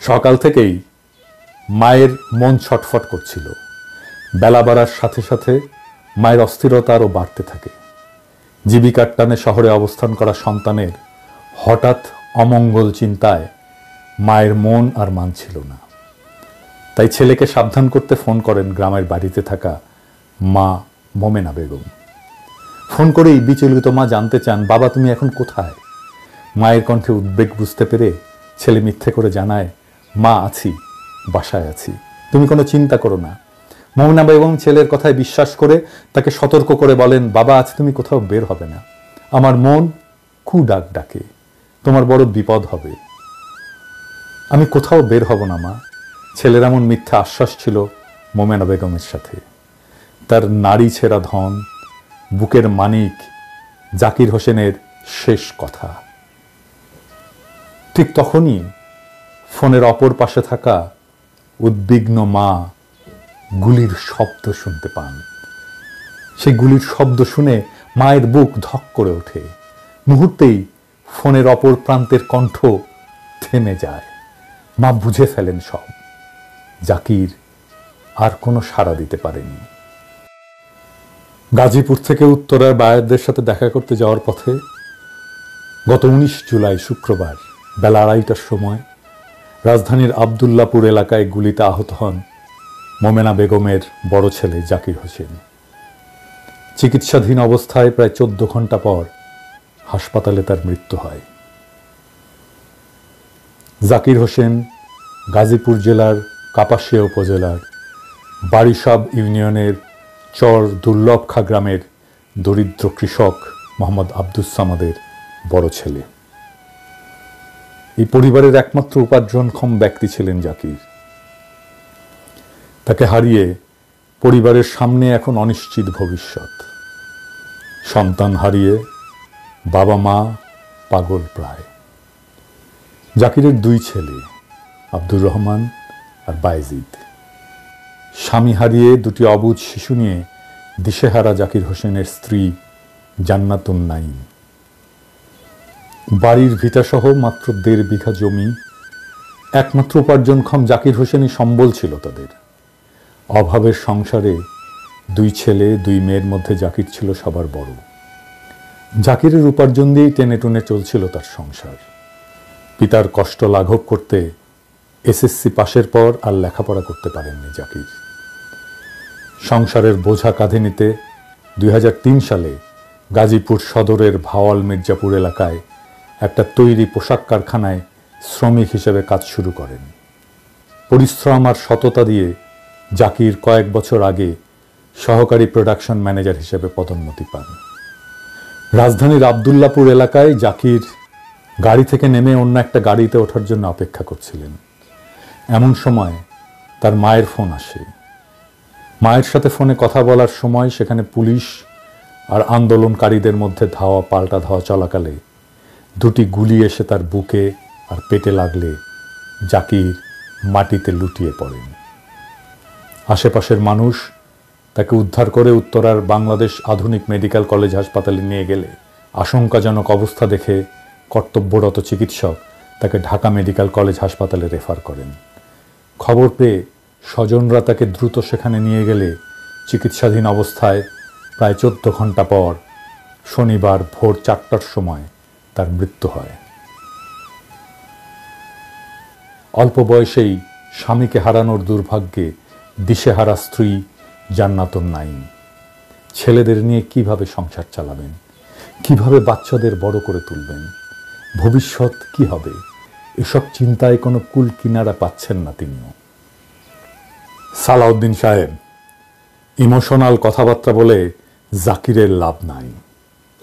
সকাল থেকেই মায়ের মন ছটফট করছিল। বেলা বাড়ার সাথে সাথে মায়ের অস্থিরতা আরও বাড়তে থাকে। জীবিকার টানে শহরে অবস্থান করা সন্তানের হঠাৎ অমঙ্গল চিন্তায় মায়ের মন আর মানছিল না। তাই ছেলেকে সাবধান করতে ফোন করেন গ্রামের বাড়িতে থাকা মা মোমেনা বেগম। ফোন করেই বিচলিত মা জানতে চান, বাবা তুমি এখন কোথায়? মায়ের কণ্ঠে উদ্বেগ বুঝতে পেরে ছেলে মিথ্যে করে জানায়, মা আছি, বাসায় আছি, তুমি কোনো চিন্তা করো না। মোমেনা বেগম ছেলের কথায় বিশ্বাস করে তাকে সতর্ক করে বলেন, বাবা আজ তুমি কোথাও বের হবে না, আমার মন কু ডাক ডাকে, তোমার বড় বিপদ হবে। আমি কোথাও বের হব না মা। ছেলের এমন মিথ্যা আশ্বাস ছিল মোমেনা বেগমের সাথে। তার নারী ছেঁড়া ধন, বুকের মানিক, জাকির হোসেনের শেষ কথা। ঠিক তখনই ফোনের অপর পাশে থাকা উদ্বিগ্ন মা গুলির শব্দ শুনতে পান। সেই গুলির শব্দ শুনে মায়ের বুক ধক করে ওঠে। মুহূর্তেই ফোনের অপর প্রান্তের কণ্ঠ থেমে যায়। মা বুঝে ফেলেন সব। জাকির আর কোনো সাড়া দিতে পারেনি। গাজীপুর থেকে উত্তরার বায়ারদের সাথে দেখা করতে যাওয়ার পথে গত 19 জুলাই শুক্রবার বেলা 2:30টার সময় রাজধানীর আবদুল্লাপুর এলাকায় গুলিতে আহত হন মোমেনা বেগমের বড় ছেলে জাকির হোসেন। চিকিৎসাধীন অবস্থায় প্রায় 14 ঘন্টা পর হাসপাতালে তার মৃত্যু হয়। জাকির হোসেন গাজীপুর জেলার কাপাসিয়া উপজেলার বারিসাব ইউনিয়নের চর দুর্লভখা গ্রামের দরিদ্র কৃষক মোহাম্মদ আব্দুস সামাদের বড় ছেলে। এই পরিবারের একমাত্র উপার্জনক্ষম ব্যক্তি ছিলেন জাকির। তাকে হারিয়ে পরিবারের সামনে এখন অনিশ্চিত ভবিষ্যৎ। সন্তান হারিয়ে বাবা মা পাগল প্রায়। জাকিরের 2 ছেলে, আব্দুর রহমান আর বায়েজিদ। স্বামী হারিয়ে 2টি অবুঝ শিশু নিয়ে দিশেহারা জাকির হোসেনের স্ত্রী জান্নাতুন নাইম। বাড়ির ভিটাসহ মাত্র 1.5 বিঘা জমি। একমাত্র উপার্জনক্ষম জাকির হোসেনই সম্বল ছিল তাদের। অভাবের সংসারে 2 ছেলে 2 মেয়ের মধ্যে জাকির ছিল সবার বড়। জাকিরের উপার্জন দিয়েই টেনে টুনে চলছিল তার সংসার। পিতার কষ্ট লাঘব করতে এসএসসি পাশের পর আর লেখাপড়া করতে পারেননি জাকির। সংসারের বোঝা কাঁধে নিতে 2003 সালে গাজীপুর সদরের ভাওয়াল মির্জাপুর এলাকায় একটা তৈরি পোশাক কারখানায় শ্রমিক হিসেবে কাজ শুরু করেন। পরিশ্রম আর সততা দিয়ে জাকির কয়েক বছর আগে সহকারী প্রোডাকশন ম্যানেজার হিসেবে পদোন্নতি পান। রাজধানীর আবদুল্লাপুর এলাকায় জাকির গাড়ি থেকে নেমে অন্য একটা গাড়িতে ওঠার জন্য অপেক্ষা করছিলেন। এমন সময় তার মায়ের ফোন আসে। মায়ের সাথে ফোনে কথা বলার সময় সেখানে পুলিশ আর আন্দোলনকারীদের মধ্যে ধাওয়া পাল্টা ধাওয়া চলাকালে 2টি গুলি এসে তার বুকে আর পেটে লাগলে জাকির মাটিতে লুটিয়ে পড়েন। আশেপাশের মানুষ তাকে উদ্ধার করে উত্তরার বাংলাদেশ আধুনিক মেডিকেল কলেজ হাসপাতালে নিয়ে গেলে আশঙ্কাজনক অবস্থা দেখে কর্তব্যরত চিকিৎসক তাকে ঢাকা মেডিকেল কলেজ হাসপাতালে রেফার করেন। খবর পেয়ে স্বজনরা তাকে দ্রুত সেখানে নিয়ে গেলে চিকিৎসাধীন অবস্থায় প্রায় 14 ঘন্টা পর শনিবার ভোর 4টার সময় তার মৃত্যু হয়। অল্প বয়সেই স্বামীকে হারানোর দুর্ভাগ্যে দিশেহারা স্ত্রী জান্নাতুন নাইম। ছেলেদের নিয়ে কিভাবে সংসার চালাবেন, কিভাবে বাচ্চাদের বড় করে তুলবেন, ভবিষ্যৎ কি হবে, এসব চিন্তায় কোনো কুল কিনারা পাচ্ছেন না তিনিও। সালাউদ্দিন সাহেব, ইমোশনাল কথাবার্তা বলে জাকিরের লাভ নাই।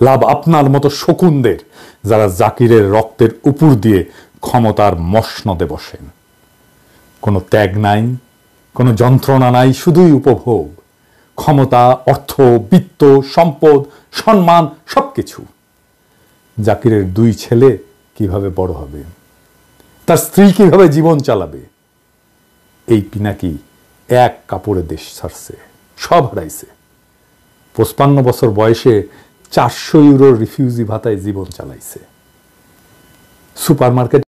লাভ আপনার মতো শকুনদের, যারা জাকিরের রক্তের উপর দিয়ে ক্ষমতার মসনদে বসেন। কোনো ত্যাগ নাই, কোনো যন্ত্রণা নাই, শুধুই উপভোগ। ক্ষমতা, অর্থ, বিত্ত, সম্পদ, সম্মান, সবকিছু। জাকিরের 2 ছেলে কিভাবে বড় হবে, তার স্ত্রী কিভাবে জীবন চালাবে। এই পিনাকি এক কাপড়ে দেশ ছাড়ছে, সব হারাইছে। 55 বছর বয়সে 400 ইউরোর রিফিউজি ভাতায় জীবন চালাইছে। সুপারমার্কেট